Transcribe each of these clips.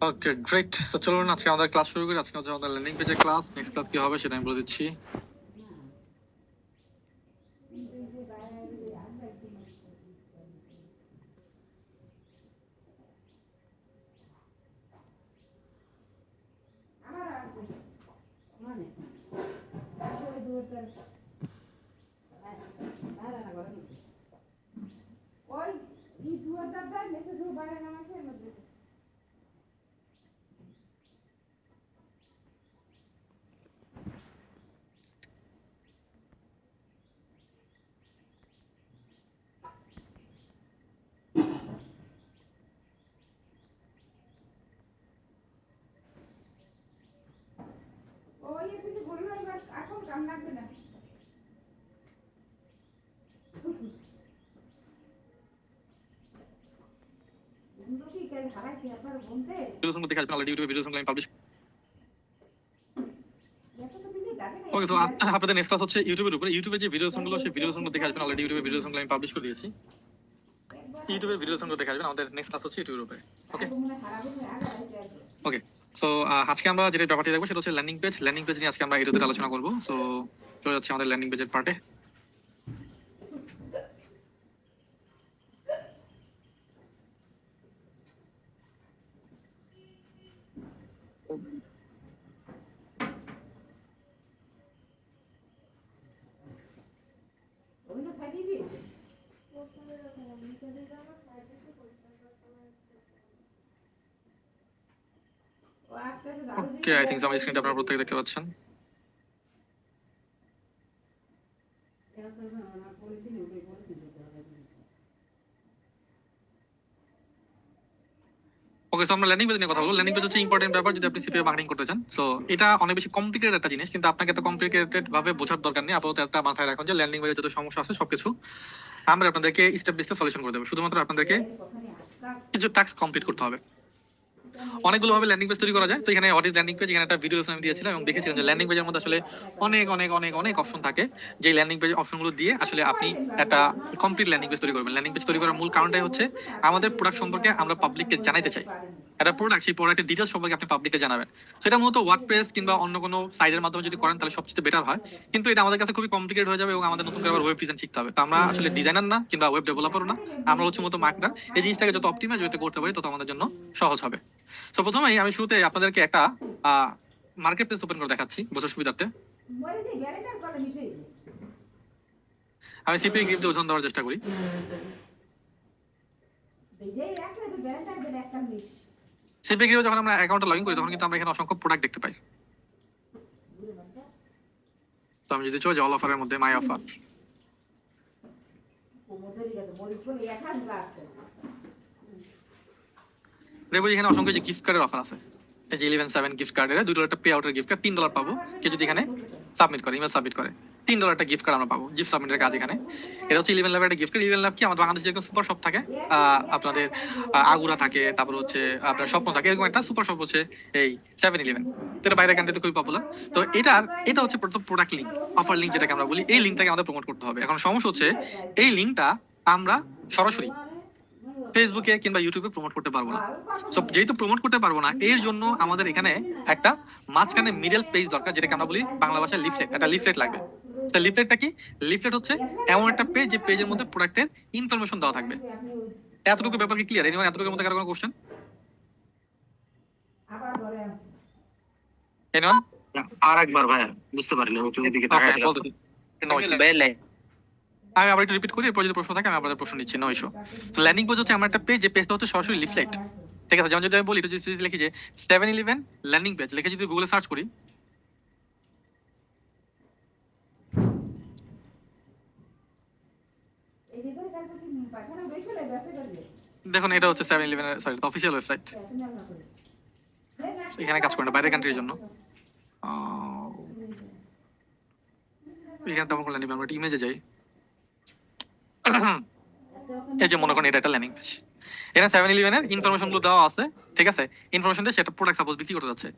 Okay great. তো চলুন আজকে আমাদের ক্লাস শুরু করি। আজকে হচ্ছে আমাদের ল্যান্ডিং পেজের ক্লাস। নেক্সট ক্লাস কি হবে সেটা আমি বলে দিচ্ছি। ভিডিও দেখে আসবেন, অলরেডি ইউটিউবে ভিডিও আমি পাবলিশ। ওকে, সো আপনাদের নেক্সট ক্লাস হচ্ছে ইউটিউবের উপরে। ইউটিউবে যে ভিডিও গুলো সেই ভিডিও গুলো দেখে আসবেন, অলরেডি ইউটিউবে ভিডিও আমি পাবলিশ করে দিয়েছি। ইউটিউবে ভিডিও গুলো দেখে আসবেন। আমাদের নেক্সট ক্লাস হচ্ছে ইউটিউবের উপরে। ওকে ওকে। সো আজকে আমরা যেটা ব্যাপারটি দেখবো সেটা হচ্ছে ল্যান্ডিং পেজ। ল্যান্ডিং পেজ নিয়ে আজকে আমরা এটাতে আলোচনা করবো। সো চলে যাচ্ছে আমাদের ল্যান্ডিং পেজের পার্টে। ওকে, আই থিংক আমার স্ক্রিনটা আপনারা প্রত্যেকে দেখতে পাচ্ছেন। ওকে, সো আমরা ল্যান্ডিং পেজ নিয়ে কথা বলবো। ল্যান্ডিং পেজ হচ্ছে ইম্পর্টেন্ট ব্যাপার যদি আপনি সিপিএ মার্কেটিং করতে চান। সো এটা অনেক বেশি কমপ্লিকেটেড একটা জিনিস, কিন্তু আপনাকে এত কমপ্লিকেটেড ভাবে বোঝার দরকার নেই। আপাতত একটা মাথায় রাখুন যে ল্যান্ডিং পেজে যত সমস্যা আছে সবকিছু আমরা আপনাদেরকে স্টেপ বাই স্টেপ সলিউশন করে দেবো। শুধুমাত্র আপনাদেরকে কিছু টাস্ক কমপ্লিট করতে হবে। অনেকগুলো ভাবে ল্যান্ডিং পেজ তৈরি করা যায়। তো এখানে হোয়াট ইজ ল্যান্ডিং পেজ, এখানে একটা ভিডিও আমি দিয়েছিলাম এবং দেখেছিলাম যে ল্যান্ডিং পেজের মধ্যে আসলে অনেক অনেক অনেক অনেক অপশন থাকে। যে ল্যান্ডিং পেজ অপশনগুলো দিয়ে আসলে আপনি একটা কমপ্লিট ল্যান্ডিং পেজ তৈরি করবেন। ল্যান্ডিং পেজ তৈরি করার মূল কারণটাই হচ্ছে আমাদের প্রোডাক্ট সম্পর্কে আমরা পাবলিককে জানাইতে চাই। একটা প্রোডাক্ট, সেই প্রোডাক্টের ডিটেলস সম্পর্কে আপনি পাবলিককে জানাবেন। সেটা মূলত ওয়ার্ডপ্রেস কিংবা অন্য কোনো সাইটের মাধ্যমে যদি করেন তাহলে সবচেয়ে বেটার হয়। কিন্তু এটা আমাদের কাছে খুবই কমপ্লিকেট হয়ে যাবে এবং আমাদের নতুন করে আবার ওয়েব ডিজাইন শিখতে হবে। তো আমরা আসলে ডিজাইনার না কিংবা ওয়েব ডেভেলপারও না, আমরা হচ্ছে মতো মার্কেটার। এই জিনিসটাকে যত অপটিমাইজ করতে পারি তত আমাদের জন্য সহজ হবে। তো প্রথমেই আমি শুরুতে আপনাদেরকে একটা মার্কেট প্লেস ওপেন করে দেখাচ্ছি বোঝার সুবিধার্থে। আমি সিপি গ্রিপ উদাহরণ দেওয়ার চেষ্টা করি। সিপি গ্রিপে যখন আমরা অ্যাকাউন্টে লগইন করি তখন কিন্তু আমরা এখানে অসংখ্য প্রোডাক্ট দেখতে পাই। তো আমি যদি চলে যাই অল অফারের মধ্যে মাই অফার, দেখবো এখানে অসংখ্য যে গিফট কার্ডের অফার আছে। এই যে 11/7 গিফট কার্ডের $2 একটা পে আউটের গিফট কার্ড, $3 পাবো কে যদি এখানে সাবমিট করে, ইমেল সাবমিট করে। $3 একটা গিফট কার্ড আমরা পাবো গিফট সাবমিটের কাজ এখানে। এটা হচ্ছে 11 ল্যাবের একটা গিফট কার্ড। 11 ল্যাব কি আমাদের বাংলাদেশে যেরকম সুপার শপ থাকে, আপনাদের আগুরা থাকে, তারপর হচ্ছে আপনার স্বপ্ন থাকে, এরকম একটা সুপার শপ হচ্ছে এই 7-11। তো এটা বাইরের কান্ট্রিতে খুবই পপুলার। তো এটা হচ্ছে প্রথম প্রোডাক্ট লিঙ্ক, অফার লিঙ্ক যেটাকে আমরা বলি। এই লিঙ্কটাকে আমাদের প্রমোট করতে হবে। এখন সমস্যা হচ্ছে এই লিঙ্কটা আমরা সরাসরি ফেসবুকে কিংবা ইউটিউবে প্রমোট করতে পারবো না। সো যেহেতু প্রমোট করতে পারবো না, এর জন্য আমাদের এখানে একটা মাঝখানে মিডল পেজ দরকার, যেটাকে আমরা বলি বাংলা ভাষায় লিফলেট। একটা লিফলেট লাগবে। লিফলেটটা কি? লিফলেট হচ্ছে এমন একটা পেজ যে পেজের মধ্যে প্রোডাক্টের ইনফরমেশন দেওয়া থাকবে। এতটুকু ব্যাপার কি ক্লিয়ার? এনিওয়ান এতটুকুর মধ্যে কারো কোনো কোশ্চেন? এনিওয়ান? আরেকবার ভাই বুঝতে পারিনি, আমি তুমি দিকে তাকাইছিলাম। বলতেছি। আমি আবার একটু রিপিট করি, এরপর যদি প্রশ্ন থাকে আমি আপনাদের প্রশ্ন নিচ্ছি। No issue. তো ল্যান্ডিং পেজ হচ্ছে আমার একটা পেজ, যে পেজটা হচ্ছে সরাসরি লিফলেট। ঠিক আছে, যেমন যদি আমি বলি, এটা যদি লিখি যে 7-11 ল্যান্ডিং পেজ লিখে যদি গুগলে সার্চ করি, দেখুন এটা হচ্ছে 7-11 সরি অফিসিয়াল ওয়েবসাইট। এখানে কাজ করে না, বাইরের কান্ট্রির জন্য। এখানে তেমন কোনো ল্যান্ডিং পেজ, আমরা ইমেজে যাই। এই যে মনে করেন এটা একটা ল্যান্ডিং পেজ, এখানে 7-11 এর ইনফরমেশন গুলো দেওয়া আছে। ঠিক আছে, ইনফরমেশন দিয়ে সেটা প্রোডাক্ট সাপোজ বিক্রি করতে যাচ্ছে।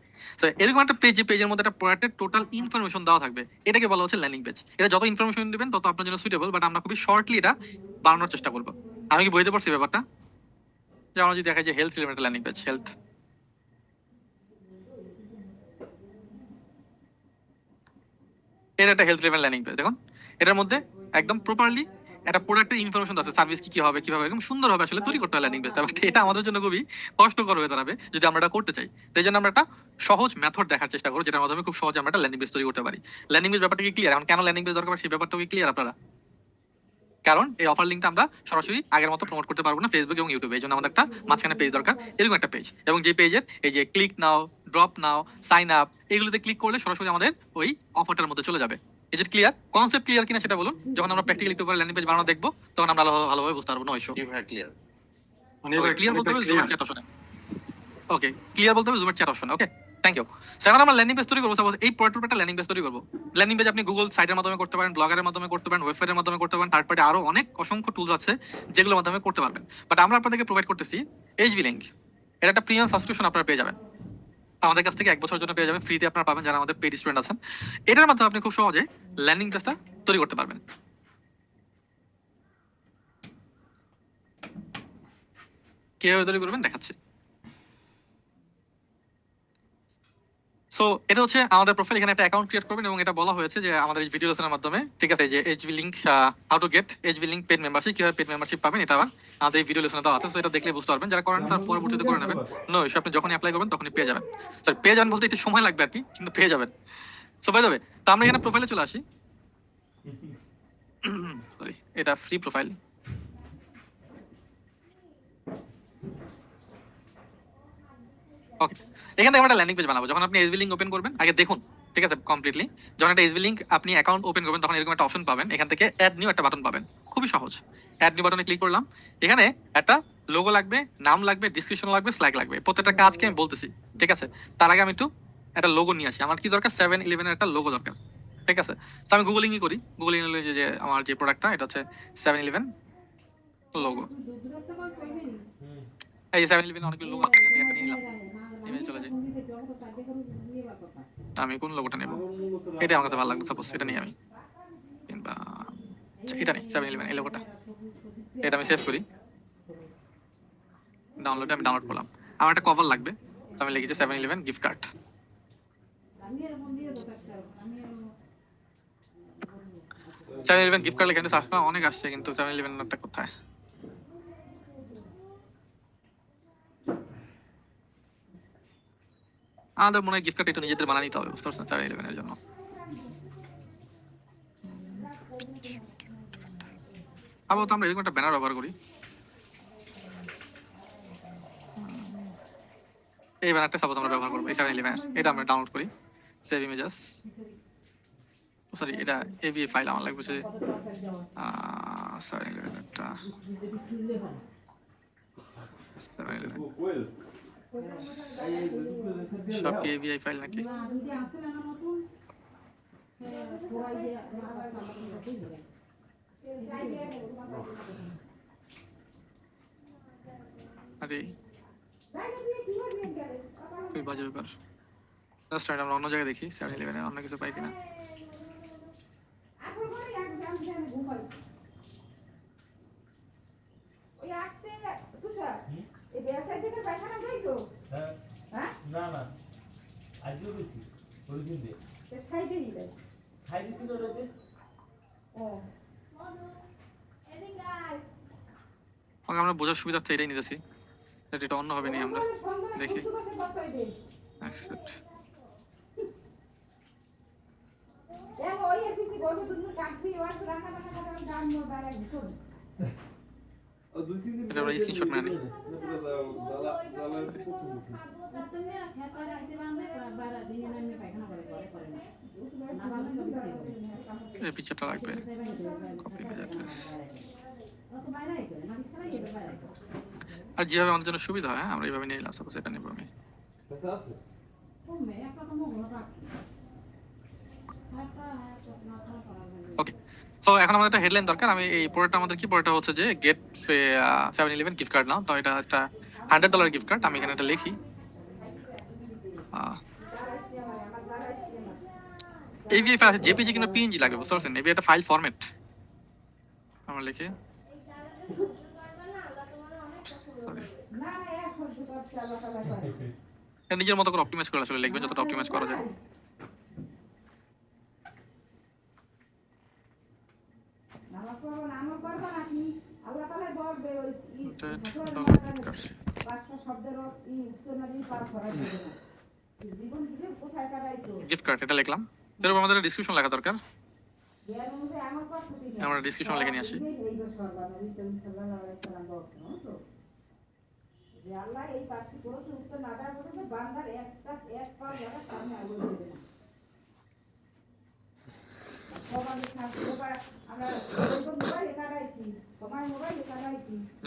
তো এরকম একটা পেজ, যে পেজের মধ্যে একটা প্রোডাক্টের টোটাল ইনফরমেশন দেওয়া থাকবে, এটাকে বলা হচ্ছে ল্যান্ডিং পেজ। এটা যত ইনফরমেশন দিবেন তত আপনার জন্য সুইটেবল, বাট আমরা খুবই শর্টলি এটা বানানোর চেষ্টা করবো। আমি কি বইতে পড়ছি ব্যাপারটা? যেমন যদি দেখা যায় health related landing page, health, এটা একটা হেলথ রিলেটেড ল্যান্ডিং পেজ। দেখুন এটার মধ্যে একদম প্রপারলি একটা প্রোডাক্টের ইনফরমেশন আছে, সার্ভিস কি কি হবে, কিভাবে এরকম সুন্দরভাবে আসলে তৈরি করতে হয় ল্যান্ডিং পেজটা। বাট এটা আমাদের জন্য খুবই কষ্টকর হয়ে দাঁড়াবে যদি আমরা এটা করতে চাই। তাই জন্য আমরা একটা সহজ মেথড দেখার চেষ্টা করব, যেটার মাধ্যমে খুব সহজে আমরা একটা ল্যান্ডিং পেজ তৈরি করতে পারি। ল্যান্ডিং পেজ ব্যাপারটা কি ক্লিয়ার? এখন কেন ল্যান্ডিং পেজ দরকার সেই ব্যাপারটাও কি ক্লিয়ার আপনারা? কারণ এই অফার লিঙ্কটা আমরা সরাসরি আগের মতো প্রমোট করতে পারবো না ফেসবুক এবং ইউটিউবে, এই জন্য আমাদের একটা মাঝখানে পেজ দরকার, এরকম একটা পেজ। এবং যে পেজের এই যে ক্লিক নাও, ড্রপ নাও, সাইন আপ, এগুলোতে ক্লিক করলে সরাসরি আমাদের ওই অফারটার মধ্যে চলে যাবে। Is it clear? Concept clear কিনা সেটা বলুন। যখন আমরা প্র্যাকটিক্যালি একটু পরে ল্যান্ডিং পেজ বানানো দেখবো তখন আমরা ভালোভাবে বুঝতে পারবো। No issue. ক্লিয়ার। ক্লিয়ার বলতে হবে জুমের চ্যাট অপশনে। ওকে, ক্লিয়ার বলতে হবে জুমের চ্যাট অপশনে। ওকে, থ্যাংক ইউ। এখন আমরা ল্যান্ডিং পেজ তৈরি করবো। সাপোজ এই প্রোডাক্টের একটা ল্যান্ডিং পেজ তৈরি করবো। ল্যান্ডিং পেজ আপনি গুগল সাইটের মাধ্যমে করতে পারেন, ব্লগারের মাধ্যমে করতে পারেন, ওয়েবসাইটের মাধ্যমে করতে পারেন, থার্ড পার্টি আরো অনেক অসংখ্য টুলস আছে যেগুলোর মাধ্যমে করতে পারবেন। বাট আমরা আপনাদেরকে প্রোভাইড করতেছি এইচবি লিংক। এটা একটা প্রিমিয়াম সাবস্ক্রিপশন আপনারা পেয়ে যাবেন আমাদের কাছ থেকে, 1 বছরের জন্য পেয়ে যাবেন ফ্রিতে, আপনারা পাবেন যারা আমাদের পেইড স্টুডেন্ট আছেন। এটার মাধ্যমে আপনি খুব সহজে ল্যান্ডিং পেজটা তৈরি করতে পারবেন। কিভাবে তৈরি করবেন দেখাচ্ছি। সো এটা হচ্ছে আমাদের প্রোফাইল। এখানে একটা অ্যাকাউন্ট ক্রিয়েট করবেন এবং এটা বলা হয়েছে যে আমাদের এই ভিডিও লেসনের মাধ্যমে, ঠিক আছে, যে HB link, how to get HB link paid membership, কিভাবে পেড মেম্বারশিপ পাবেন, এটা আবার আমাদের এই ভিডিও লেসনে দেওয়া আছে। সো এটা দেখলে বুঝতে পারবেন। যারা করেন তার পরবর্তীতে করে নেবেন। নো ইস্যু, আপনি যখনই অ্যাপ্লাই করবেন তখনই পেয়ে যাবেন। সরি, পেয়ে যাবেন বলতে একটু সময় লাগবে আর কি, কিন্তু পেয়ে যাবেন। সো বাই দ্য ওয়ে, তো আমরা এখানে প্রোফাইলে চলে আসি। সরি, এটা ফ্রি প্রোফাইল। ওকে, এখান থেকে আমরা একটা ল্যান্ডিং পেজ বানাবো। যখন আপনি এসবি লিংক ওপেন করবেন, আগে দেখুন, ঠিক আছে, কমপ্লিটলি। যখন একটা এসবি লিংক আপনি অ্যাকাউন্ট ওপেন করবেন তখন এরকম একটা অপশন পাবেন, এখান থেকে অ্যাড নিউ একটা বাটন পাবেন। খুবই সহজ। অ্যাড নিউ বাটনে ক্লিক করলাম। এখানে একটা লোগো লাগবে, নাম লাগবে, ডিসক্রিপশন লাগবে, স্ল্যাগ লাগবে। প্রত্যেকটা কাজকে আমি বলতেছি, ঠিক আছে। তার আগে আমি একটু একটা লোগো নিয়ে আসি। আমার কি দরকার? 7-Eleven এর একটা লোগো দরকার, ঠিক আছে। তো আমি গুগলিংই করি। গুগলিং হলো যে আমার যে প্রোডাক্টটা, এটা হচ্ছে 7-Eleven লোগো। এই 7-Eleven অনেকগুলো লোগো আছে, এখান থেকে একটা নিয়ে নিলাম। ইমেজ চলে যায়। আমি কোন লোগোটা নেব? এটা আমার কাছে ভালো লাগবে, সাপোজ এটা নিই আমি। কিংবা এটা নেই, 7-Eleven এই লোগোটা। এটা আমি সেভ করি। ডাউনলোডে আমি ডাউনলোড করলাম। আমার একটা কভার লাগবে, তো আমি লিখেছি 7-Eleven gift card. 7-Eleven gift card এখানে সার্চ করা অনেক আসছে, কিন্তু 7-Eleven টা কোথায়? আমাদের মনে হয় গিফট কার্ড একটু নিজেদের বানিয়ে নিতে হবে, বুঝতে পারছেন, 7-Eleven এর জন্য। আপাতত আমরা এরকম একটা ব্যানার ব্যবহার করি। এই ব্যানারটা সাপোজ আমরা ব্যবহার করবো, এই 7-Eleven এটা আমরা ডাউনলোড করি, সেভ ইমেজেস। সরি, এটা এবিএ ফাইল আমার লাগবে, যে 7-Eleven একটা 7-Eleven সব কি এবিআই ফাইল নাকি? আরে খুবই বাজে ব্যাপার। জাস্ট আমরা অন্য জায়গায় দেখি 7-Eleven এর অন্য কিছু পাই কিনা। না না আজকে বলছি ওই দিন দে খাই দিছিল রে ও আমরা বোঝার সুবিধার্থে এটাই নিতেছি, এটা অন্য হবে না। আমরা দেখি অ্যাকসেপ্ট। এটা আমরা স্ক্রিনশট মেরে নিই। এই পিকচারটা লাগবে, কপি ইমেজ অ্যাড্রেস। আর যেভাবে আমাদের জন্য সুবিধা হয় আমরা এইভাবে নিয়ে নিলাম। সাপোজ এটা নেব আমি। ওকে, তো এখন আমাদের একটা হেডলাইন দরকার। আমি এই প্রোডাক্টটা আমাদের কি প্রোডাক্টটা হচ্ছে যে গেট 7-Eleven গিফট কার্ড নাও। তো এটা একটা $100 গিফট কার্ড। আমি এখানে একটা লিখি AVI ফাইল আছে, জেপিজি কিংবা পিএনজি লাগবে, বুঝতে পারছেন। AVI একটা ফাইল ফরম্যাট। আমরা লিখি সরি, নিজের মতো করে অপটিমাইজ করে আসলে লিখবেন যতটা অপটিমাইজ করা যায়। গিফট কার্ড এটা লিখলাম, তারপর আমাদের ডিসক্রিপশন লেখা দরকার, আমরা ডিসক্রিপশন লিখে নিয়ে আসি।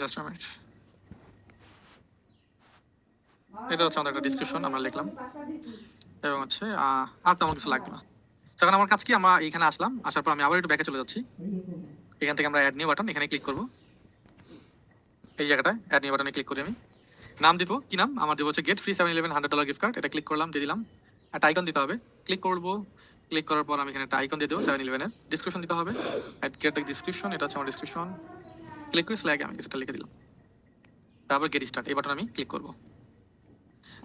জাস্ট আ মিনিট, এটা হচ্ছে আমাদের একটা ডিসক্রিপশন আমরা লিখলাম, এবং হচ্ছে আর তেমন কিছু লাগবে না। তখন আমার কাজ কি, আমরা এখানে আসলাম, আসার পর আমি আবার একটু ব্যাকে চলে যাচ্ছি, এখান থেকে আমরা অ্যাড নিউ বাটন এখানে ক্লিক করব, এই জায়গাটায় অ্যাড নিউ বাটনে ক্লিক করি, আমি নাম দিব, কি নাম আমার দিব হচ্ছে gate free 7-Eleven $100 gift card, এটা ক্লিক করলাম, দিয়ে দিলাম, একটা আইকন দিতে হবে, ক্লিক করব, ক্লিক করার পর আমি এখানে একটা আইকন দিয়ে দেবো 7-Eleven এর, ডিসক্রিপশন দিতে হবে, অ্যাড গেট ডিসক্রিপশন, এটা হচ্ছে আমার ডিসক্রিপশন, ক্লিক করে স্ল্যাগে আমি কিছুটা লিখে দিলাম, তারপর গেট স্টার্ট এই বাটন আমি ক্লিক করব,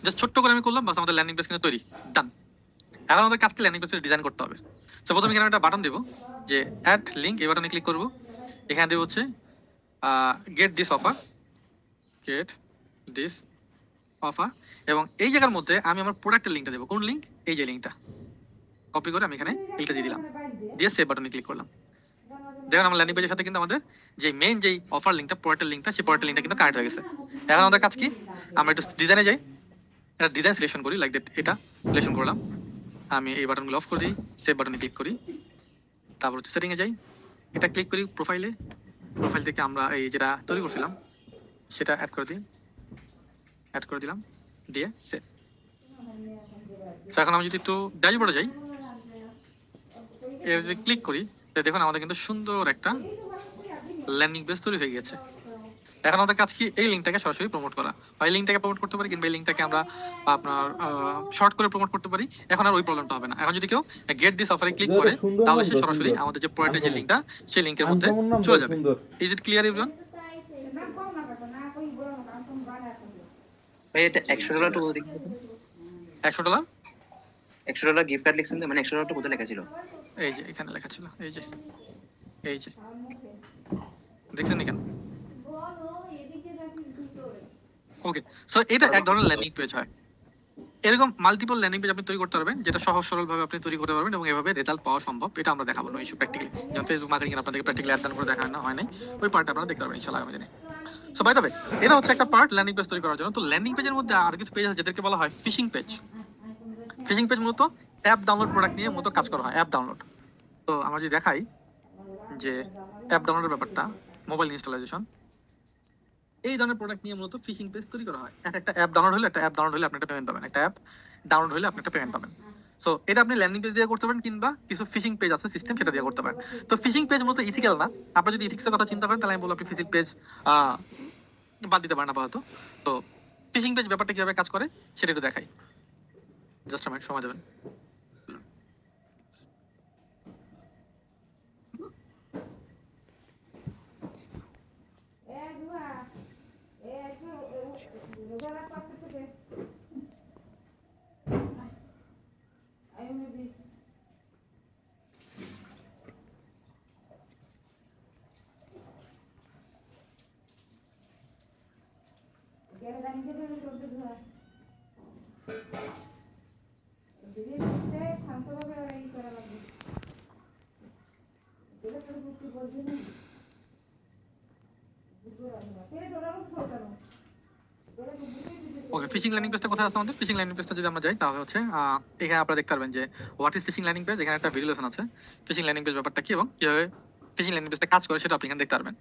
জাস্ট ছোট্ট করে আমি করলাম, বাস আমাদের ল্যান্ডিং পেজ কিন্তু তৈরি, ডান। এখন আমাদের কাজকে ল্যান্ডিং পেজের ডিজাইন করতে হবে। তো প্রথমে এখানে একটা বাটন দেবো যে অ্যাড লিঙ্ক, এই বাটনে ক্লিক করব, এখানে দেবো হচ্ছে get this offer, get this offer, এবং এই জায়গার মধ্যে আমি আমার প্রোডাক্টের লিঙ্কটা দেবো, কোন লিঙ্ক, এই যে লিঙ্কটা কপি করে আমি এখানে লিঙ্কটা দিয়ে দিলাম, দিয়ে সেভ বাটনে ক্লিক করলাম। দেখুন আমার ল্যান্ডিং পেজের সাথে কিন্তু আমাদের যে মেইন যেই অফার লিঙ্কটা, প্রোডাক্টের লিঙ্কটা, সেই প্রোডাক্টের লিঙ্কটা কিন্তু কানেক্ট হয়ে গেছে। এখন আমাদের কাজ কি, আমরা একটু ডিজাইনে যাই, একটা ডিজাইন সিলেকশন করি, লাইক দ্যাট, এটা সিলেকশন করলাম, আমি এই বাটনগুলো অফ করে দিই, সেভ বাটনে ক্লিক করি, তারপর হচ্ছে সেটিংয়ে যাই, এটা ক্লিক করি, প্রোফাইল থেকে আমরা এই যেটা তৈরি করছিলাম সেটা অ্যাড করে দিই, অ্যাড করে দিলাম, দিয়ে সেভ। তো এখন আমি যদি একটু ড্যাশবোর্ডে যাই, এর যদি ক্লিক করি, দেখুন আমাদের কিন্তু সুন্দর একটা ল্যান্ডিং পেজ তৈরি হয়ে গেছে। এখন আমাদের কাজ কি, এই লিঙ্কটাকে সরাসরি প্রমোট করা, এই লিঙ্কটাকে প্রমোট করতে পারি, কিংবা এই লিঙ্কটাকে আমরা আপনার শর্ট করে প্রমোট করতে পারি, এখন আর ওই প্রবলেমটা হবে না। এখন যদি কেউ গেট দিস অফারে ক্লিক করে, তাহলে সে সরাসরি আমাদের যে প্রোডাক্টের যে লিঙ্কটা, সেই লিঙ্কের মধ্যে চলে যাবে। Is it clear everyone? ভাই এটা $100 তো বলতে গেছেন, $100 $100 গিফট কার্ড লিখছেন, মানে $100 কোথায় লেখা ছিল? এই যে এখানে লেখা ছিল, এই যে দেখছেন এখানে। ওকে, সো এটা এক ধরনের ল্যান্ডিং পেজ হয়। এরকম মাল্টিপল ল্যান্ডিং পেজ আপনি তৈরি করতে পারবেন, যেটা সহজ সরল ভাবে আপনি তৈরি করতে পারবেন, এবং এভাবে রেজাল্ট পাওয়া সম্ভব। এটা আমরা দেখাবো না ইস্যু প্র্যাকটিক্যালি, যেহেতু ফেসবুক মার্কেটিং আপনাদেরকে প্র্যাকটিক্যালি অ্যাড করে দেখানো না হয় নাই, ওই পার্টটা আপনারা দেখতে পারবেন ইনশাআল্লাহ আগামী দিনে। সো বাই দ্য ওয়ে, এটা হচ্ছে একটা পার্ট ল্যান্ডিং পেজ তৈরি করার জন্য। তো ল্যান্ডিং পেজের মধ্যে আর কিছু পেজ আছে যেটাকে বলা হয় ফিশিং পেজ। ফিশিং পেজ মূলত অ্যাপ ডাউনলোড প্রোডাক্ট নিয়ে মূলত কাজ করা হয়, অ্যাপ ডাউনলোড। তো আমরা যদি দেখাই যে অ্যাপ ডাউনলোডের ব্যাপারটা, মোবাইল ইনস্টলেশন, এই ধরনের প্রোডাক্ট নিয়ে মূলত ফিশিং পেজ তৈরি করা হয়। একটা অ্যাপ ডাউনলোড হলে আপনি একটা পেমেন্ট পাবেন, একটা অ্যাপ ডাউনলোড হলে আপনি একটা পেমেন্ট পাবেন। সো এটা আপনি ল্যান্ডিং পেজ দিয়ে করতে পারেন, কিংবা কিছু ফিশিং পেজ আছে সিস্টেম, সেটা দিয়ে করতে পারেন। তো ফিশিং পেজ মূলত ইথিক্যাল না, আপনি যদি ইথিক্সের কথা চিন্তা করেন, তাহলে আমি বলবো আপনি ফিশিং পেজ বাদ দিতে পারেন আপাতত। তো ফিশিং পেজ ব্যাপারটা কিভাবে কাজ করে সেটা একটু দেখাই, জাস্ট a minute, সময় দেবেন। ওকে, ফিশিং ল্যান্ডিং পেজটা কোথায় আছে আমাদের? ফিশিং ল্যান্ডিং পেজটা যদি আমরা যাই, তাহলে হচ্ছে এখানে আপনারা দেখতে পারবেন যে what is phishing landing page, এখানে একটা ভিডিও লেসন আছে, ফিশিং ল্যান্ডিং পেজ ব্যাপারটা কি এবং কিভাবে ফিশিং ল্যান্ডিং পেজটা কাজ করে সেটা আপনি এখানে দেখতে পারবেন।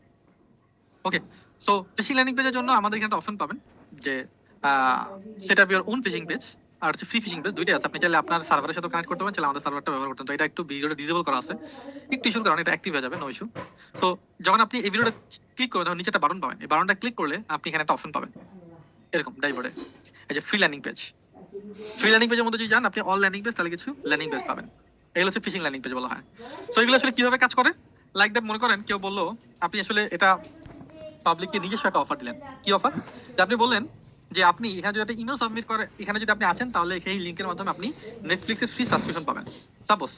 ওকে, সো ফিশিং ল্যান্ডিং পেজের জন্য আমাদের এখানে একটা অপশন পাবেন যে set up your own fishing page, আর হচ্ছে ফ্রি ফিশিং পেজ, দুইটাই আছে। আপনি চাইলে আপনার সার্ভারের সাথে কানেক্ট করতে পারেন, চাইলে আমাদের সার্ভারটা ব্যবহার করতে পারেন। তো এটা একটু ভিডিওটা ডিসেবল করা আছে, একটু ইস্যুর কারণে এটা অ্যাক্টিভ হয়ে যাবে, নো ইস্যু। তো যখন আপনি এই ভিডিওটা ক্লিক করবেন, তখন নিচে একটা বাটন পাবেন, এই বাটনটা ক্লিক করলে আপনি এখানে একটা অপশন পাবেন এরকম ড্যাশবোর্ডে, এই যে free landing page. Free landing পেজের মধ্যে যদি যান আপনি অল ল্যান্ডিং পেজ, তাহলে কিছু ল্যান্ডিং পেজ পাবেন। এগুলো হচ্ছে ফিশিং ল্যান্ডিং পেজ বলা হয়। সো এগুলো আসলে কিভাবে কাজ করে, লাইক দ্যাট, মনে করেন কেউ বললো আপনি আসলে এটা পাবলিককে নিজস্ব একটা অফার দিলেন। কি অফার? যে আপনি বললেন যে আপনি এখানে যদি একটা ইমেল সাবমিট করে এখানে যদি আপনি আসেন তাহলে সেই লিংকের মাধ্যমে আপনি নেটফ্লিক্সের ফ্রি সাবস্ক্রিপশন পাবেন। সাপোজ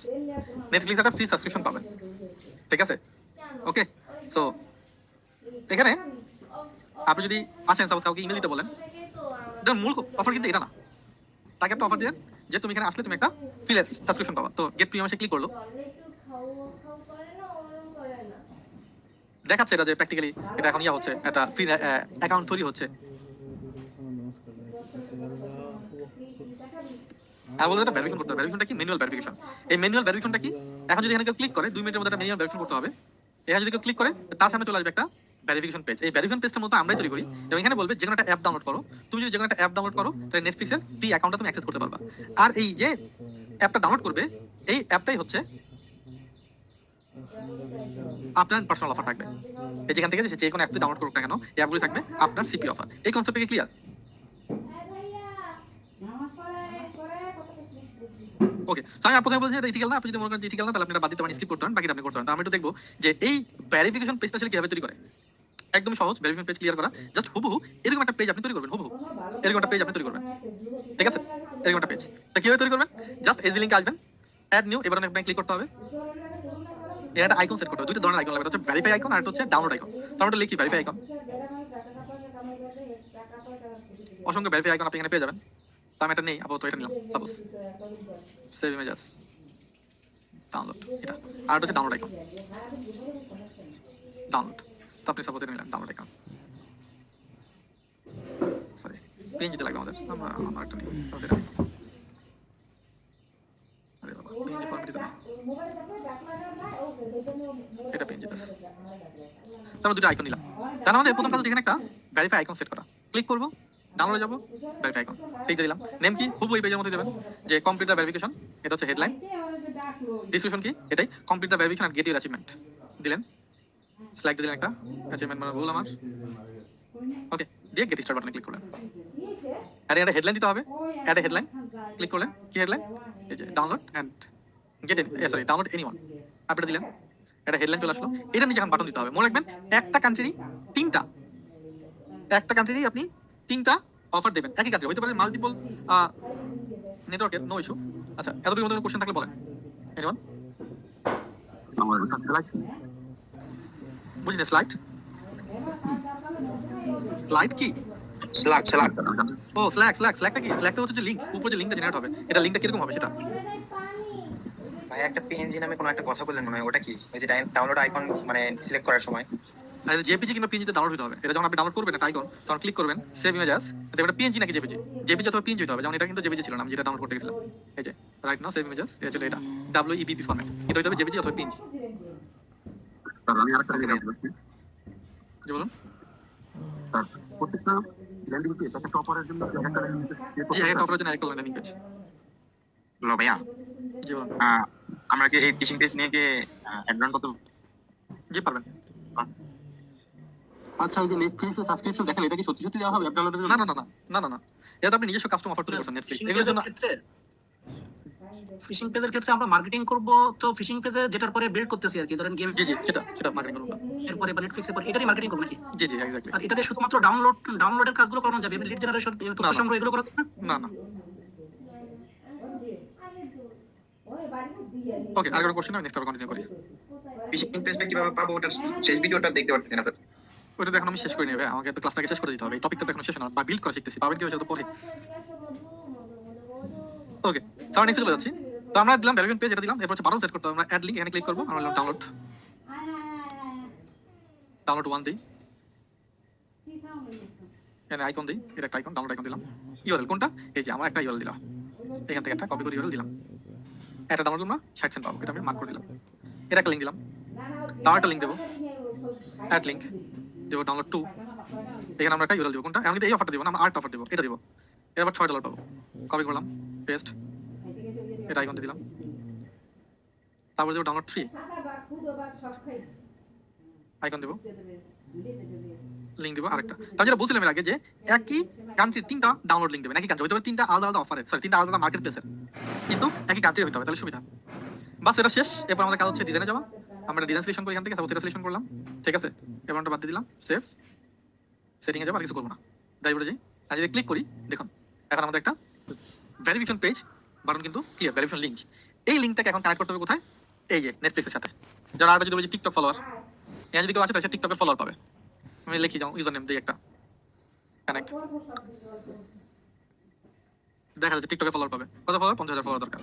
নেটফ্লিক্স একটা ফ্রি সাবস্ক্রিপশন পাবেন, ঠিক আছে? ওকে, সো এখানে আপনি যদি আসেন সাপোজ কাউকে ইমেল দিতে বলেন, দেখুন মূল অফার কিন্তু এটা না। তাকে একটা অফার দিলেন যে তুমি এখানে আসলে তুমি একটা ফ্রি সাবস্ক্রিপশন পাবা। তো গেট প্রিমিয়ামে সে ক্লিক করলো, দেখাচ্ছে এটা যে প্র্যাকটিক্যালি এটা এখন ইয়া হচ্ছে, একটা ফ্রি অ্যাকাউন্ট তৈরি হচ্ছে। আর বলতে একটা ভেরিফিকেশন করতে হবে। ভেরিফিকেশনটা কি? Manual verification. এই ম্যানুয়াল ভেরিফিকেশনটা কি? এখন যদি এখানে কেউ ক্লিক করে 2 মিনিটের মধ্যে একটা ম্যানুয়াল ভেরিফিকেশন করতে হবে। এখানে যদি কেউ ক্লিক করে তার সামনে চলে আসবে একটা ভেরিফিকেশন পেজ। এই ভেরিফিকেশন পেজটা মতো আমরাই তৈরি করি এবং এখানে বলবে যে কোনো একটা অ্যাপ ডাউনলোড করো। তুমি যদি যে কোনো একটা অ্যাপ ডাউনলোড করো তাহলে নেটফ্লিক্সের ফ্রি অ্যাকাউন্টটা তুমি অ্যাক্সেস করতে পারবা। আর এই যে অ্যাপটা ডাউনলোড করবে এই অ্যাপটাই হচ্ছে আপনার পার্সোনাল অফার থাকবে। এই যেখান থেকে যে কোনো অ্যাপ ডাউনলোড করুক না কেন এই অ্যাপগুলি থাকবে আপনার সিপি অফার। এই কনসেপ্ট থেকে ক্লিয়ার? ওকে, আমি প্রথমে বলছি এটা ইথিক্যাল না। আপনি যদি মনে করেন যে ইথিক্যাল না তাহলে আপনি এটা বাদ দিতে পারেন, স্কিপ করতে পারেন, বাকিটা আপনি করতে পারেন। তো আমি একটু দেখবো যে এই ভেরিফিকেশন পেজটা আসলে কিভাবে তৈরি করে। একদম সহজ, ভেরিফিকেশন পেজ ক্লিয়ার করা। জাস্ট হুবহু এরকম একটা পেজ আপনি তৈরি করবেন, হুবহু এরকম একটা পেজ আপনি তৈরি করবেন, ঠিক আছে? এরকম একটা পেজ তা কিভাবে তৈরি করবেন? জাস্ট এসবি লিংকে আসবেন, অ্যাড নিউ, এবার আপনি ক্লিক করতে হবে। এর একটা আইকন সেট করতে হবে। দুইটা ধরনের আইকন লাগবে, একটা হচ্ছে ভেরিফাই আইকন আর একটা হচ্ছে ডাউনলোড আইকন। তো আমরা লিখি ভেরিফাই আইকন। অসংখ্য ভেরিফাই আইকন আপনি এখানে পেয়ে যাবেন। তো আমি এটা নেই, আপাতত এটা নিলাম। সাপোজ সেভ ইমেজেস, ডাউনলোড, এটা আর হচ্ছে ডাউনলোড আইকন, ডাউনলোড। তো আপনি সাপোজ এটা নিলাম ডাউনলোড আইকন। সরি, পিএনজি তে লাগবে আমাদের। আমরা একটা নিই, এটা আরে বাবা, পিএনজি ফরম্যাট দিতে না, এটা পিএনজি দাস। তারপর দুটো আইকন নিলাম। তাহলে আমাদের প্রথম কাজ হচ্ছে এখানে একটা ভেরিফাই আইকন সেট করা। ক্লিক করবো, ডাউনলোড যাবো, ভেরিফাই আইকন ক্লিক দিলাম। নেম কি? হুবহু এই পেজের মধ্যে দেবেন যে কমপ্লিট দ্য ভেরিফিকেশন। এটা হচ্ছে হেডলাইন। ডিসক্রিপশন কি? এটাই complete the verification and get your achievement দিলেন। স্লাইড দিলেন একটা, অ্যাচিভমেন্ট মানে ভুল আমার। ওকে, দিয়ে গেট স্টার্ট বাটনে ক্লিক করলেন। আর এটা হেডলাইন দিতে হবে। অ্যাড হেডলাইন ক্লিক করলেন। কি হেডলাইন? এই যে download and get in, sorry download anyone. আপনি দিলেন, এটা হেডলাইন চলে আসলো। এটা নিচে এখন বাটন দিতে হবে। মনে রাখবেন একটা কান্ট্রি তিনটা, একটা কান্ট্রি আপনি তিনটা অফার দেবেন। একই কান্ট্রি হইতে পারে মাল্টিপল নেটওয়ার্কের, নো ইস্যু। আচ্ছা, এতটুকু মধ্যে কোশ্চেন থাকলে বলেন। এনিওয়ান? বুঝলেন স্লাইড? স্লাইড কি? স্লাগ স্লাগ ও স্ল্যাক, স্ল্যাকটা কি? স্ল্যাকটা হচ্ছে যে লিংক, উপরে যে লিংকটা জেনারেট হবে, এটা লিংকটা কিরকম হবে সেটা। ভাই একটা পিএনজি নামে কোনো একটা কথা বললেন মনে হয়, ওটা কি? ওই যে ডাউনলোড আইকন মানে সিলেক্ট করার সময় আর জেপিজি কিংবা পিএনজি তে ডাউনলোড হতে হবে। এটা যখন আপনি ডাউনলোড করবেন একটা আইকন, তখন ক্লিক করবেন সেভ ইমেজ অ্যাজ। এটা পিএনজি নাকি জেপিজি? জেপিজি অথবা পিএনজি হতে হবে। যেমন এটা কিন্তু জেপিজি ছিল না, আমি যেটা ডাউনলোড করতে গেছিলাম। এই যে right now save image as, এটা ছিল এটা WEBP ফরম্যাট। এটা হতে হবে জেপিজি অথবা পিএনজি। স্যার আমি আরেকটা জিনিস বলছি জি বলুন। স্যার, প্রত্যেকটা ল্যান্ডিং পেজ একটা অফারের জন্য একটা ল্যান্ডিং পেজ জি, একটা অফারের জন্য একটা ল্যান্ডিং পেজ। হলো ভাইয়া। জি বলুন। আমরা কি এই ফিশিং পেজ নিয়ে কি অ্যাড রান করতে জি পারবেন। আচ্ছা, এই যে নেটফ্লিক্সে সাবস্ক্রিপশন দেখেন, এটা কি সত্যি সত্যি দেওয়া হবে অ্যাপ ডাউনলোডের জন্য? না না না না না না না, এটা তো আপনি নিজস্ব কাস্টম অফার তৈরি করছেন নেটফ্লিক্স এগুলোর জন্য। ফিশিং পেজের ক্ষেত্রে আমরা মার্কেটিং করব, তো ফিশিং পেজে যেটার পরে বিল্ড করতেছি আর কি, ধরেন গেম, জি জি, সেটা সেটা মার্কেটিং করুন। এরপরে বা নেটফ্লিক্সের পরে এটারই মার্কেটিং করব নাকি? জি জি এক্স্যাক্টলি। আর এটাতে শুধুমাত্র ডাউনলোডের কাজগুলো করানো যাবে, লিড জেনারেশন, তথ্য সংগ্রহ এগুলো করা যাবে না? না না। ওকে, আরেকটা কোশ্চেন আমি নেক্সট আবার কন্টিনিউ করি। ফিশিং পেজটা কিভাবে পাবো ওটা সেই ভিডিওটা দেখতে পারতেছি না স্যার। ওইটা তো এখন আমি শেষ করে নিবে, আমাকে তো ক্লাসটাকে শেষ করে দিতে হবে। এই টপিকটা তো এখন শেষ না, বা বিল্ড করা শিখতেছি, পাবেন কি হয়েছে তো পরে। ওকে, স্যার নেক্সট চলে যাচ্ছি। তো আমরা দিলাম ভেরিফিকেশন পেজ, এটা দিলাম। এরপর হচ্ছে বাটন সেট করতে হবে। আমরা অ্যাড লিংক, এখানে ক্লিক করব। আমরা ডাউনলোড, ডাউনলোড 1 দিই, এখানে আইকন দিই, এটা একটা আইকন, ডাউনলোড আইকন দিলাম। ইউআরএল কোনটা? এই যে আমরা একটা ইউআরএল দিলাম, এখান থেকে একটা কপি করে ইউআরএল দিলাম। এটা ডাউনলোড করব না, 60 সেন্ট পাবো, এটা আমি মার্ক করে দিলাম। এটা একটা লিংক দিলাম, তার একটা লিংক দেবো, অ্যাড লিংক দেবো, ডাউনলোড 2। এখানে আমরা একটা ইউআরএল দেবো, কোনটা? আমি কিন্তু এই অফারটা দেবো না, আমরা আরেকটা অফার দেবো, এটা দেবো। এবার $6 পাবো। কপি করলাম, পেস্ট, এটা আইকন দিয়ে দিলাম। তারপর দেবো ডাউনলোড 3, আইকন দেবো, লিংক দেবো আরেকটা। তার যেটা বলছিলাম এর আগে যে একই কান্ট্রির তিনটা ডাউনলোড লিংক দেবেন। একই কান্ট্রি হতে পারে, তিনটা আলাদা আলাদা অফারের, সরি তিনটা আলাদা মার্কেট প্লেসের, কিন্তু একই কান্ট্রি হতে হবে, তাহলে সুবিধা। বাস এটা শেষ। এরপর আমাদের কাজ হচ্ছে ডিজাইনে যাওয়া। আমরা ডিজাইন সিলেকশন করি এখান থেকে, সাপোজ এটা সিলেকশন করলাম, ঠিক আছে। এবার আমরা বাদ দিয়ে দিলাম, সেভ। সেটিং এ যাবো, আর কিছু করবো না। ড্রাইভারে যাই, আর যদি ক্লিক করি দেখুন এখন আমাদের একটা ভেরিফিকেশন পেজ বাটন কিন্তু ক্লিয়ার, ভেরিফিকেশন লিঙ্ক। এই লিঙ্কটাকে এখন কানেক্ট করতে হবে কোথায়? এই যে নেটফ্লিক্সের সাথে। যারা আর যদি বলি টিকটক ফলোয়ার, এখানে যদি কেউ আছে তাহলে সে টিকটকে ফলোয়ার পাবে। আমি লিখি যাও ইউজার নেম দিই একটা, কানেক্ট, দেখা যাচ্ছে টিকটকে ফলোয়ার পাবে। কত ফলোয়ার? 50,000 ফলোয়ার দরকার।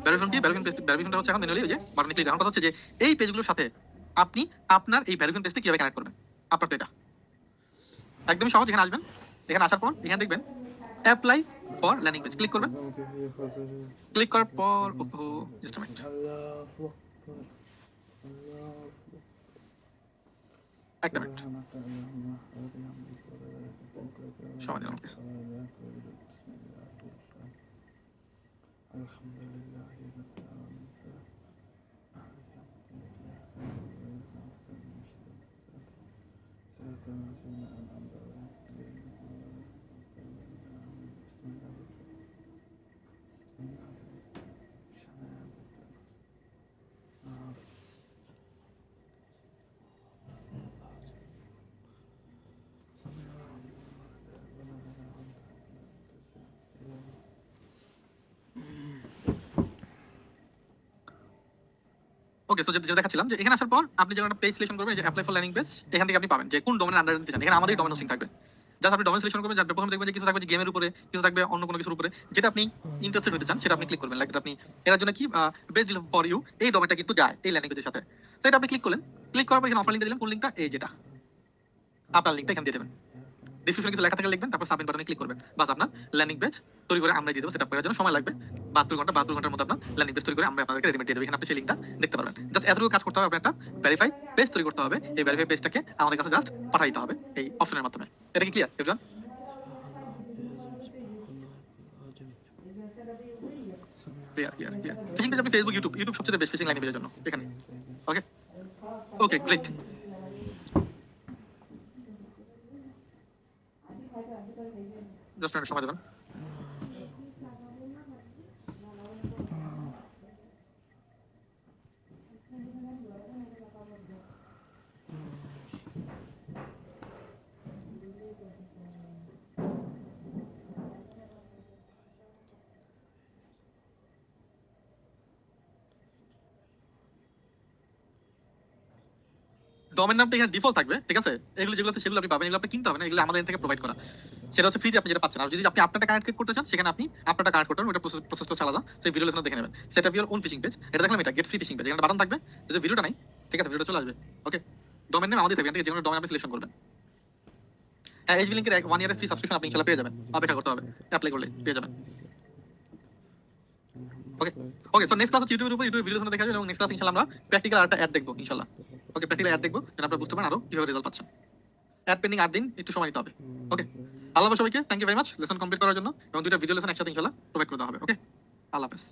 ভেরিফিকেশন কি? ভেরিফিকেশনটা হচ্ছে এখন ম্যানুয়ালি ওই যে বাটনে ক্লিক। এখন কথা হচ্ছে যে এই পেজগুলোর সাথে আপনি আপনার এই ভেরিফিকেশন পেজটি কিভাবে কানেক্ট করবেন। আপনার তো এটা একদমই সহজ। এখানে আসবেন, এখানে আসার পর এখানে দেখবেন apply for landing page, click করবেন। ক্লিক করার পর জাস্ট আ মিনিট, একটা মিনিট সময় দিন আমাকে। ওকে, সো যেটা দেখাচ্ছিলাম যে এখানে আসার পর আপনি যখন একটা পেজ সিলেকশন করবেন, যে অ্যাপ্লাই ফর ল্যান্ডিং পেজ, এখান থেকে আপনি পাবেন যে কোন ডোমেনের আন্ডারে দিতে চান। এখানে আমাদের ডোমেন হোস্টিং থাকবে। জাস্ট আপনি ডোমেন সিলেকশন করবেন, যার প্রথমে দেখবেন যে কিছু থাকবে যে গেমের উপরে, কিছু থাকবে অন্য কোনো কিছুর উপরে, যেটা আপনি ইন্টারেস্টেড হতে চান সেটা আপনি ক্লিক করবেন। লাইক আপনি এর জন্য কি বেস্ট ডিল ফর ইউ, এই ডোমেনটা কিন্তু যায় এই ল্যান্ডিং পেজের সাথে। তো এটা আপনি ক্লিক করলেন, ক্লিক করার পর এখানে অফার লিঙ্ক দিলেন। কোন লিঙ্কটা? এই যেটা আপনার লিঙ্কটা এখানে দিয়ে দেবেন। ডিসক্রিপশনে কিছু লেখা থাকে লিখবেন, তারপর সাবমিট বাটনে ক্লিক করবেন। বাস আপনার ল্যান্ডিং পেজ তৈরি করে আমরা দিয়ে দেবো। সেটআপ করার জন্য সময় লাগবে 72 ঘন্টার মধ্যে আপনার ল্যান্ডিং পেজ তৈরি করে আমরা আপনাদেরকে রেডিমেড দিয়ে দেবো। এখানে আপনি সেই লিঙ্কটা দেখতে পারবেন। জাস্ট এতটুকু কাজ করতে হবে, আপনার একটা ভেরিফাই পেজ তৈরি করতে হবে। এই ভেরিফাই পেজটাকে আমাদের কাছে জাস্ট পাঠাই দিতে হবে এই অপশনের মাধ্যমে। এটা কি clear everyone? Clear. Phishing page আপনি ফেসবুক, ইউটিউব সবচেয়ে বেস্ট ফিশিং ল্যান্ডিং পেজের জন্য এখানে। ওকে ওকে গ্রেট। জাস্ট একটা সময় দেবেন। ডোমেন নামটা এখানে ডিফল্ট থাকবে, ঠিক আছে? এগুলো যেগুলো আছে সেগুলো আপনি পাবেন, এগুলো আপনি কিনতে হবে না, এগুলো আমাদের থেকে প্রোভাইড করা। সেটা হচ্ছে ফ্রিতে আপনি যেটা পাচ্ছেন। আর যদি আপনি আপনারটা কানেক্ট করতে চান, সেখানে আপনি আপনারটা কানেক্ট করতে পারবেন। ওটা প্রসেসটা আলাদা, সেই ভিডিও লেসনে দেখে নেবেন। Set up your own fishing page, এটা দেখলাম, এটা গেট ফ্রি ফিশিং পেজ, এখানে বাটন থাকবে। যদি ভিডিওটা নাই, ঠিক আছে, ভিডিওটা চলে আসবে। ওকে, ডোমেন নেম আমাদের থাকবে, এখান থেকে যে কোনো ডোমেন আপনি সিলেকশন করবেন। হ্যাঁ, এইচবি লিংকের 1 ইয়ারের ফ্রি সাবস্ক্রিপশন আপনি ইনশাআল্লাহ পেয়ে যাবেন। অপেক্ষা করতে হবে, অ্যাপ্লাই করলে পেয়ে যাবেন। ওকে ওকে, সো নেক্সট ক্লাস হচ্ছে ইউটিউবের উপর, ইউটিউব ভিডিও দেখা যাবে। এবং নেক্সট ক্লাস ইনশাআল্লাহ আমরা প্র্যাকটিক্যাল একটা অ্যাড দেখবো ইনশাআল্লাহ। ওকে, প্র্যাকটিক্যাল অ্যাড দেখবো যেন আপনারা বুঝতে পারেন আরো কিভাবে রেজাল্ট পাচ্ছেন। অ্যাড পেন্ডিং 8 দিন, একটু সময় নিতে হবে। ওকে, আল্লাহ হাফেজ সবাইকে, thank you very much lesson complete করার জন্য। এবং দুইটা ভিডিও লেসন একসাথে ইনশাআল্লাহ প্রোভাইড করে দেওয়া হবে। ওকে, আল্লাহ হাফেজ।